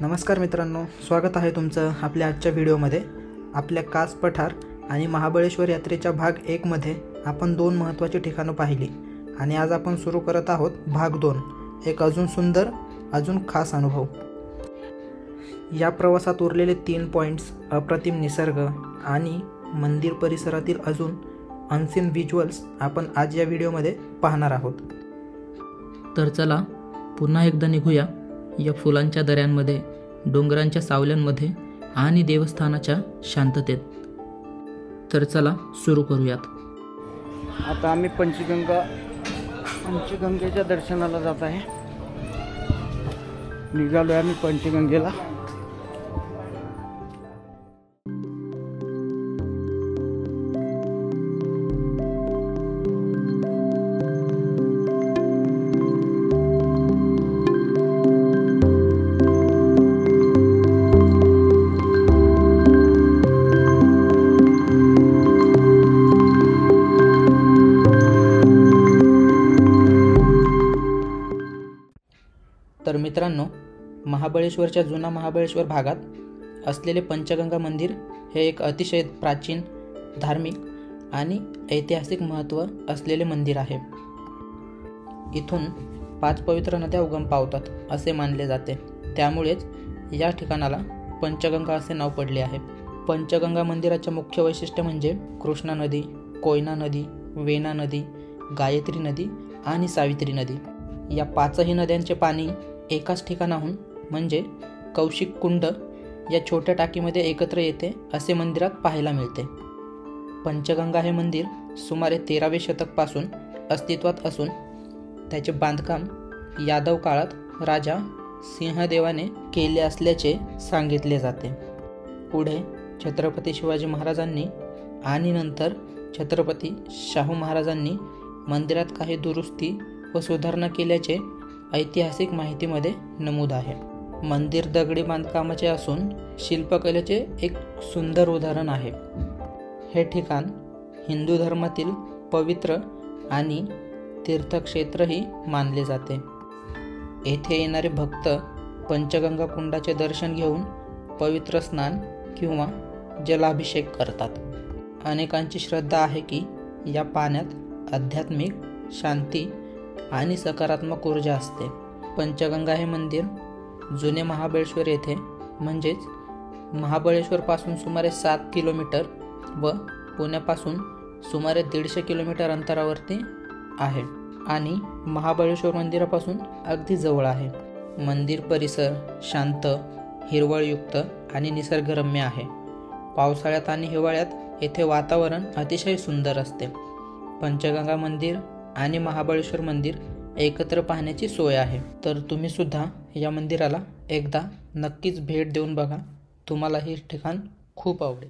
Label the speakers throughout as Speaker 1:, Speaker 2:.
Speaker 1: नमस्कार मित्रांनो, स्वागत आहे तुमचं आपल्या आजच्या व्हिडिओमध्ये। आपल्या कास पठार आणि महाबळेश्वर यात्रेच्या भाग 1 मध्ये आपण 2 महत्त्वाची ठिकाणं पाहिली आणि आज आपण सुरू करत आहोत भाग 2, एक अजून सुंदर अजून खास अनुभव। या प्रवासात उरलेले 3 पॉइंट्स, अप्रतिम निसर्ग आणि मंदिर परिसरातील अजून अनसीन व्हिज्युअल्स आपण आज या व्हिडिओमध्ये पाहणार आहोत।
Speaker 2: तर चला पुन्हा एकदा निघूया या फुलांच्या दऱ्यांमध्ये, डोंगरांच्या सावल्यांमध्ये आणि देवस्थानाच्या शांततेत। तर चला सुरू करूयात।
Speaker 3: आता आम्ही पंचगंगेच्या दर्शनाला जात आहे। निघालो आम्ही पंचगंगेला।
Speaker 2: तर मित्रांनो, महाबळेश्वरच्या जुना महाबळेश्वर भागात असलेले पंचगंगा मंदिर हे एक अतिशय प्राचीन, धार्मिक आणि ऐतिहासिक महत्त्व असलेले मंदिर आहे। इथून 5 पवित्र नद्या उगम पावतात असे मानले जाते, त्यामुळेच या ठिकाणाला पंचगंगा असे नाव पडले आहे। पंचगंगा मंदिराचे मुख्य वैशिष्ट्य म्हणजे कृष्णा नदी, कोयना नदी, वेना नदी, गायत्री नदी आणि सावित्री नदी। या 5ही नद्यांचे पाणी एकाच ठिकाणाहून म्हणजे कौशिक कुंड या छोट्या टाकीमध्ये एकत्र येते असे मंदिरात पाहायला मिळते। पंचगंगा हे मंदिर सुमारे 13वे शतकपासून अस्तित्वात असून त्याचे बांधकाम यादव काळात राजा सिंहदेवाने केले असल्याचे सांगितले जाते। पुढे छत्रपती शिवाजी महाराजांनी आणि नंतर छत्रपती शाहू महाराजांनी मंदिरात काही दुरुस्ती व सुधारणा केल्याचे ऐतिहासिक माहितीमध्ये नमूद आहे। मंदिर दगडी बांधकामाचे असून शिल्पकलेचे एक सुंदर उदाहरण आहे। हे ठिकाण हिंदू धर्मातील पवित्र आणि तीर्थक्षेत्रही मानले जाते। येथे येणारे भक्त पंचगंगा कुंडाचे दर्शन घेऊन पवित्र स्नान किंवा जलाभिषेक करतात। अनेकांची श्रद्धा आहे की या पाण्यात आध्यात्मिक शांती आणि सकारात्मक ऊर्जा असते। पंचगंगा हे मंदिर जुने महाबळेश्वर येथे म्हणजेच महाबळेश्वरपासून सुमारे 7 किलोमीटर व पुण्यापासून सुमारे 150 किलोमीटर अंतरावरती आहे आणि महाबळेश्वर मंदिरापासून अगदी जवळ आहे। मंदिर परिसर शांत, हिरवळयुक्त आणि निसर्गरम्य आहे। पावसाळ्यात आणि हिवाळ्यात येथे वातावरण अतिशय सुंदर असते। पंचगंगा मंदिर आणि महाबळेश्वर मंदिर एकत्र पाहण्याची सोय आहे, तर तुम्ही सुद्धा या मंदिराला एकदा नक्कीच भेट देऊन बघा, तुम्हाला हे ठिकाण खूप आवडेल।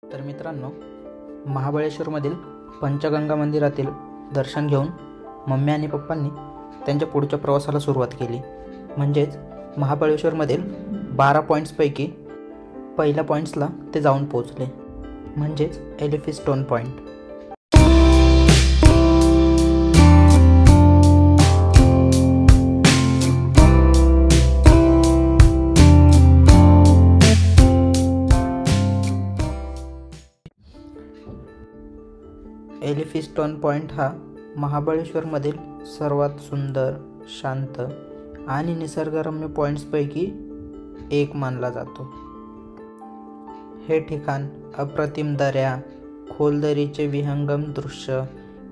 Speaker 1: तर मित्रांनो, महाबळेश्वरमधील पंचगंगा मंदिरातील दर्शन घेऊन मम्मी आणि पप्पांनी त्यांच्या पुढच्या प्रवासाला सुरुवात केली। म्हणजेच महाबळेश्वरमधील 12 पॉईंट्सपैकी पहिल्या पॉईंट्सला ते जाऊन पोहोचले, म्हणजेच एलिफिस्टोन पॉईंट। एलिफिस्टोन पॉईंट हा महाबळेश्वरमधील सर्वात सुंदर, शांत आणि निसर्गरम्य पॉईंट्सपैकी एक मानला जातो। हे ठिकाण अप्रतिम दऱ्या, खोलदरीचे विहंगम दृश्य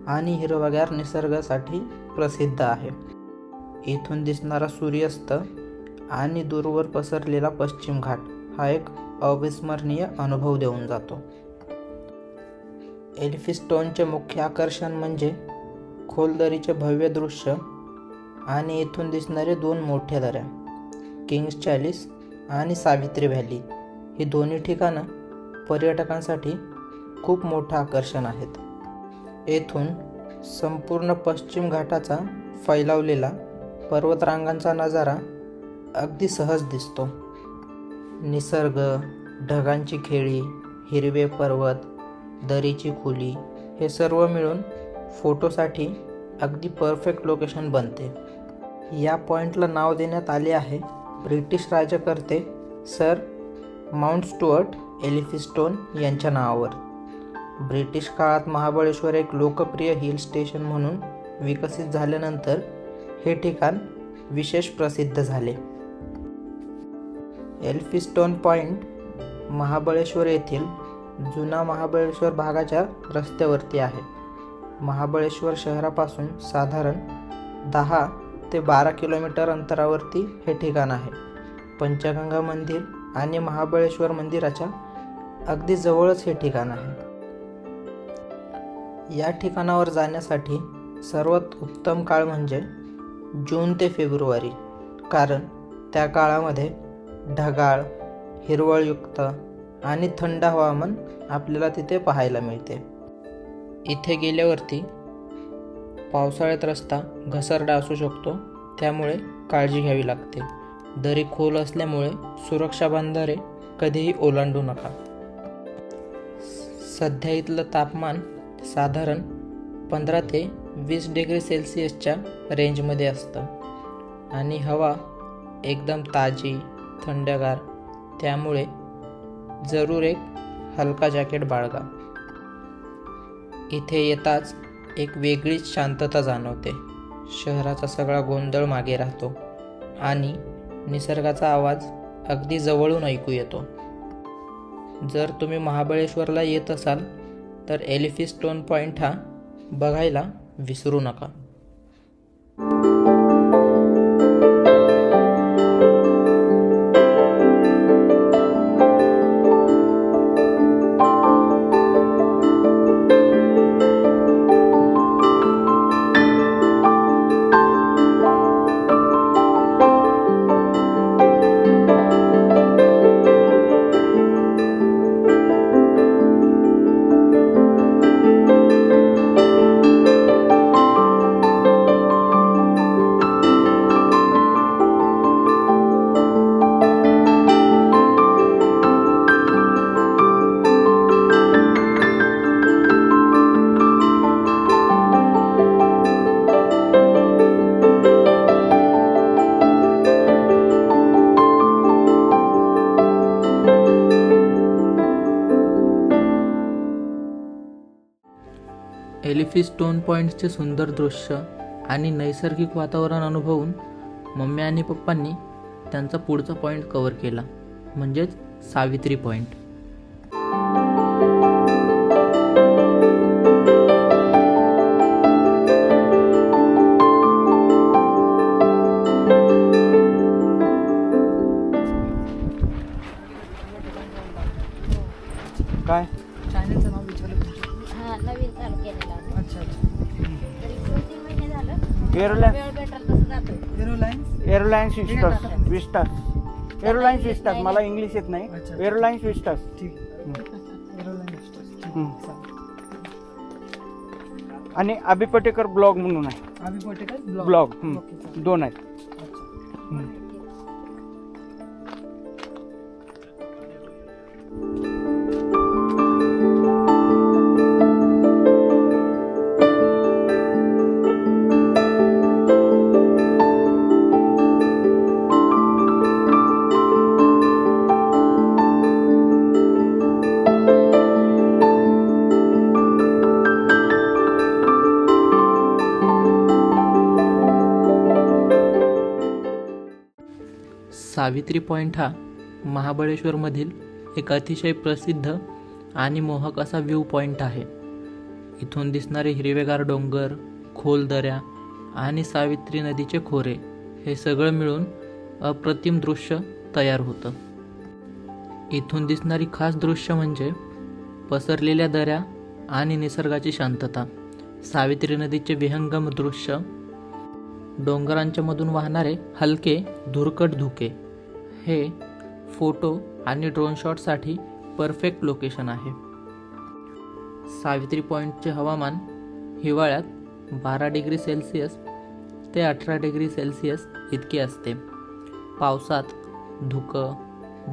Speaker 1: आणि हिरवागार निसर्गासाठी प्रसिद्ध आहे। इथून दिसणारा सूर्यास्त आणि दूरवर पसरलेला पश्चिम घाट हा एक अविस्मरणीय अनुभव देऊन जातो। एलिफिस्टोनचे मुख्य आकर्षण म्हणजे खोलदरीचे भव्य दृश्य आणि येथून दिसणारे 2 मोठ्या दऱ्या, किंग्स चॅलिस आणि सावित्री व्हॅली। ही दोन्ही ठिकाणं
Speaker 2: पर्यटकांसाठी खूप मोठं आकर्षण आहेत. येथून संपूर्ण पश्चिम घाटाचा फैलावलेला पर्वतरांगांचा नजारा अगदी सहज दिसतो. निसर्ग, ढगांची खेळी, हिरवे पर्वत, दरीची खोली हे सर्व मिळून फोटोसाठी अगदी परफेक्ट लोकेशन बनते. या पॉईंटला नाव देण्यात आले आहे ब्रिटिश राज्यकर्ते सर माउंट स्टुअर्ट एलिफिन्स्टोन यांच्या नावावर. ब्रिटिश काळात महाबळेश्वर एक लोकप्रिय हिल स्टेशन म्हणून विकसित झाल्यानंतर हे ठिकाण विशेष प्रसिद्ध झाले. एलिफिन्स्टोन पॉईंट महाबळेश्वर येथील जुना महाबळेश्वर भागाच्या रस्त्यावरती आहे. महाबळेश्वर शहरापासून साधारण 10 ते 12 किलोमीटर अंतरावरती हे ठिकाण आहे. पंचगंगा मंदिर आणि महाबळेश्वर मंदिराच्या अगदी जवळच हे ठिकाण आहे. या ठिकाणावर जाण्यासाठी सर्वात उत्तम काळ म्हणजे जून ते फेब्रुवारी, कारण त्या काळामध्ये ढगाळ, हिरवळयुक्त आणि थंड हवामान आपल्याला तिथे पाहायला मिळते. इथे गेल्यावरती पावसाळ्यात रस्ता घसरडा असू शकतो, त्यामुळे काळजी घ्यावी लागते. दरी खोल असल्यामुळे सुरक्षा बंधारे कधीही ओलांडू नका. सध्या इथलं तापमान साधारण 15 ते 20 डिग्री सेल्सिअसच्या रेंजमध्ये असतं आणि हवा एकदम ताजी, थंडगार, त्यामुळे जरूर एक हलका जॅकेट बाळगा. इथे येताच एक वेगळीच शांतता जाणवते. शहराचा सगळा गोंधळ मागे राहतो आणि निसर्गाचा आवाज अगदी जवळून ऐकू येतो. जर तुम्ही महाबळेश्वरला येत असाल तर एलिफिन्स्टोन पॉईंट हा बघायला विसरू नका. एलिफिन्स्टोन पॉईंटचे सुंदर दृश्य आणि नैसर्गिक वातावरण अनुभवून मम्मी आणि पप्पांनी त्यांचा पुढचा पॉईंट कव्हर केला, म्हणजेच सावित्री पॉईंट.
Speaker 3: काय
Speaker 1: चॅनलचं नाव विचारलं.
Speaker 4: हा नवीन चालू केलेला आहे.
Speaker 1: अच्छा अच्छा.
Speaker 4: तरी 2-3 महिने झालं.
Speaker 3: एअरलाईन
Speaker 4: वेळ भेटेल तसं जातो.
Speaker 3: एअरलाईन्स विस्टास एअरलाईन्स विस्टास मला इंग्लिश येत नाही.
Speaker 1: अच्छा.
Speaker 3: Airlines Vistas.
Speaker 1: ठीक.
Speaker 3: आणि अभि पटेकर ब्लॉग म्हणून आहे.
Speaker 1: अभि पटेकर
Speaker 3: ब्लॉग
Speaker 1: ओके.
Speaker 3: 2 आहेत.
Speaker 2: सावित्री पॉईंट हा महाबळेश्वरमधील एक अतिशय प्रसिद्ध आणि मोहक असा व्ह्यू पॉईंट आहे. इथून दिसणारे हिरवेगार डोंगर, खोल दऱ्या आणि सावित्री नदीचे खोरे हे सगळं मिळून अप्रतिम दृश्य तयार होतं. इथून दिसणारी खास दृश्य म्हणजे पसरलेल्या दऱ्या आणि निसर्गाची शांतता, सावित्री नदीचे विहंगम दृश्य, डोंगरांच्या मधून वाहणारे हलके धुरकट धुके. हे फोटो आणि ड्रोन शॉटसाठी परफेक्ट लोकेशन आहे. सावित्री पॉईंटचे हवामान हिवाळ्यात 12 डिग्री सेल्सिअस ते 18 डिग्री सेल्सिअस इतके असते. पावसात धुकं,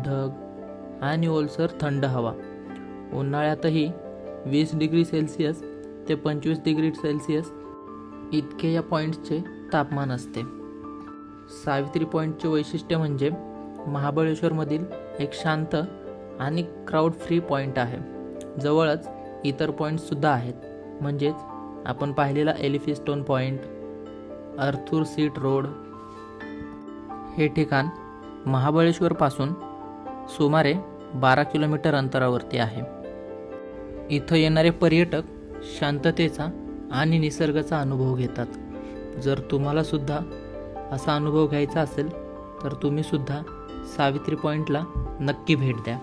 Speaker 2: ढग आणि ओलसर थंड हवा. उन्हाळ्यातही 20 डिग्री सेल्सिअस ते 25 डिग्री सेल्सिअस इतके या पॉईंट्सचे तापमान असते. सावित्री पॉईंटचे वैशिष्ट्य म्हणजे महाबळेश्वरमधील एक शांत आणि क्राऊड फ्री पॉईंट आहे. जवळच इतर पॉईंट्ससुद्धा आहेत, म्हणजेच आपण पाहिलेला एलिफिस्टोन पॉईंट, अर्थूर सीट रोड. हे ठिकाण महाबळेश्वरपासून सुमारे 12 किलोमीटर अंतरावरती आहे. इथं येणारे पर्यटक शांततेचा आणि निसर्गाचा अनुभव घेतात. जर तुम्हाला सुद्धा असा अनुभव घ्यायचा असेल तर तुम्ही सुद्धा सावित्री पॉईंटला नक्की भेट द्या.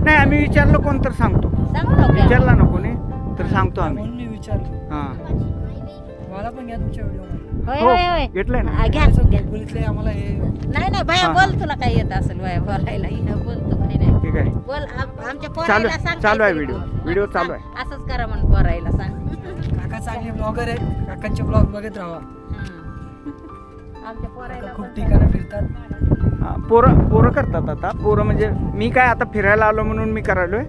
Speaker 3: नाही आम्ही विचारलं कोण तर सांगतो. विचारला ना कोणी तर सांगतो आम्ही.
Speaker 5: म्हणून मी विचारलं.
Speaker 3: हां
Speaker 5: मला पण घ्या तुमच्या व्हिडिओ
Speaker 4: होय
Speaker 3: हो
Speaker 4: होय होय
Speaker 3: घेतलंय ना.
Speaker 4: घ्या घ्या.
Speaker 5: बोलितले आम्हाला हे
Speaker 4: नाही नाही बाया बोल, तुला काय येत असेल बाया बोलायला. इथं बोल तू, काही नाही
Speaker 3: ठीक आहे.
Speaker 4: बोल. आमच्या
Speaker 3: चालू
Speaker 4: पोरायला
Speaker 3: आहे,
Speaker 4: सांग.
Speaker 3: चालू आहे
Speaker 4: काहीतरी
Speaker 3: व्हिडिओ.
Speaker 4: बोल.
Speaker 3: व्हिडिओ चालू आहे.
Speaker 4: असंच करा म्हणून पोरायला सांग.
Speaker 5: काका चांगले ब्लॉगर आहेत. काकांचे ब्लॉग बघत राहा.
Speaker 4: आमच्या पोरायला
Speaker 5: काका खूप
Speaker 4: पण
Speaker 5: ठिकाणं फिरतात.
Speaker 3: हां, पोरं करतात आता. पोरं म्हणजे मी काय आता फिरायला आलो म्हणून मी करायलोय.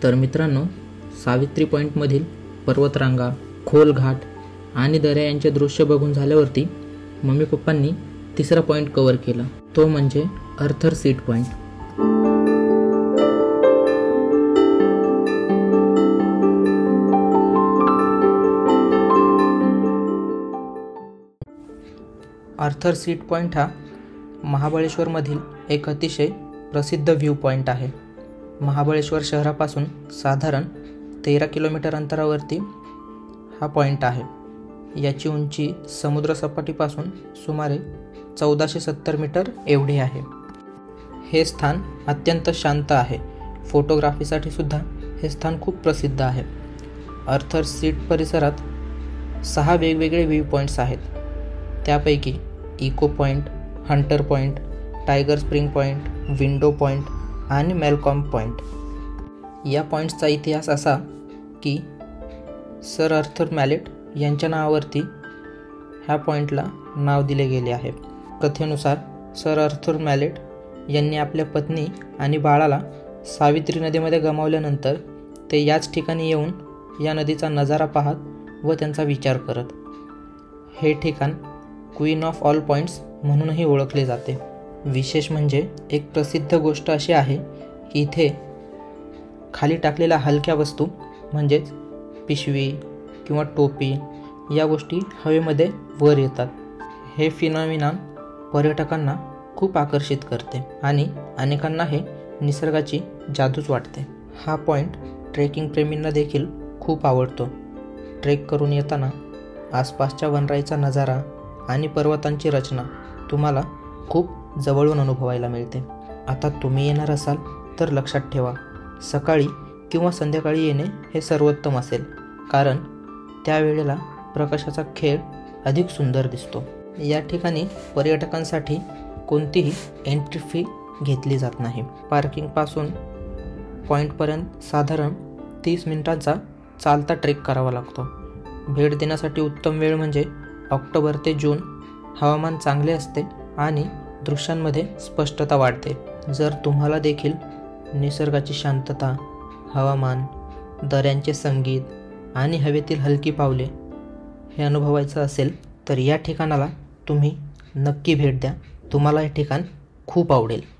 Speaker 2: तर मित्रांनो, सावित्री पॉईंटमधील पर्वतरांगा, खोल घाट आणि दऱ्या यांचे दृश्य बघून झाल्यावरती मम्मी पप्पांनी तिसरा पॉईंट कव्हर केला, तो म्हणजे अर्थर सीट पॉईंट.
Speaker 1: अर्थर सीट पॉईंट हा महाबळेश्वरमधील एक अतिशय प्रसिद्ध व्ह्यू पॉईंट आहे. महाबळेश्वर शहरापासून साधारण 13 किलोमीटर अंतरावरती हा पॉईंट आहे. याची उंची समुद्रसपाटीपासून सुमारे 1470 मीटर एवढी आहे. हे स्थान अत्यंत शांत आहे. फोटोग्राफीसाठी सुद्धा हे स्थान खूप प्रसिद्ध आहे. अर्थर सीट परिसरात 6 वेगवेगळे व्ह्यू पॉईंट्स आहेत. त्यापैकी echo point, hunter point, tiger spring point, window point
Speaker 2: आणि मॅलकॉम पॉईंट. या पॉईंट्सचा इतिहास असा की सर आर्थर मॅलेट यांच्या नावावरती ह्या पॉईंटला नाव दिले गेले आहे. कथेनुसार सर आर्थर मॅलेट यांनी आपल्या पत्नी आणि बाळाला सावित्री नदीमध्ये गमावल्यानंतर ते याच ठिकाणी येऊन या नदीचा नजारा पाहत व त्यांचा विचार करत. हे ठिकाण क्वीन ऑफ ऑल पॉईंट्स म्हणूनही ओळखले जाते. विशेष म्हणजे एक प्रसिद्ध गोष्ट अशी आहे की इथे खाली टाकलेल्या हलक्या वस्तू म्हणजेच पिशवी किंवा टोपी या गोष्टी हवेमध्ये वर येतात. हे फिनॉमिनॉन पर्यटकांना खूप आकर्षित करते आणि अनेकांना हे निसर्गाची जादूच वाटते. हा पॉईंट ट्रेकिंग प्रेमींना देखील खूप आवडतो. ट्रेक करून येताना आसपासच्या वनराईचा नजारा आणि पर्वतांची रचना तुम्हाला खूप जवळून अनुभवायला मिळते. आता तुम्ही येणार असाल तर लक्षात ठेवा, सकाळी किंवा संध्याकाळी येणे हे सर्वोत्तम असेल, कारण त्यावेळेला प्रकाशाचा खेळ अधिक सुंदर दिसतो. या ठिकाणी पर्यटकांसाठी कोणतीही एंट्री फी घेतली जात नाही. पार्किंगपासून पॉईंटपर्यंत साधारण 30 मिनिटांचा चालता ट्रेक करावा लागतो. भेट देण्यासाठी उत्तम वेळ म्हणजे ऑक्टोबर ते जून. हवामान चांगले असते आणि दृश्यांमध्ये स्पष्टता वाढते. जर तुम्हाला देखील निसर्गाची शांतता, हवामान, दऱ्यांचे संगीत आणि हवेतील हलकी पावले हे अनुभवायचं असेल तर या ठिकाणाला तुम्ही नक्की भेट द्या. तुम्हाला हे ठिकाण खूप आवडेल.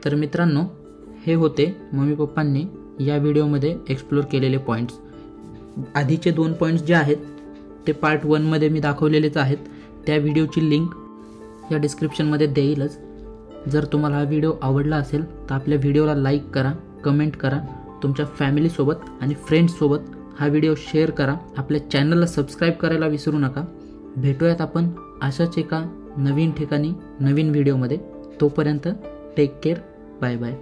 Speaker 2: तर मित्रांनो, हे होते मम्मी पप्पांनी या व्हिडिओमध्ये एक्सप्लोर केलेले पॉईंट्स. आधीचे 2 पॉईंट्स जे आहेत ते पार्ट 1मध्ये मी दाखवलेलेच आहेत. त्या व्हिडिओची लिंक या डिस्क्रिप्शनमध्ये देईलच. जर तुम्हाला हा व्हिडिओ आवडला असेल तर आपल्या व्हिडिओला लाईक करा, कमेंट करा. तुमच्या फॅमिलीसोबत आणि फ्रेंड्ससोबत हा व्हिडिओ शेअर करा. आपल्या चॅनलला सबस्क्राईब करायला विसरू नका. भेटूयात आपण अशाच एका नवीन ठिकाणी नवीन व्हिडिओमध्ये. तोपर्यंत टेक केअर. Bye bye.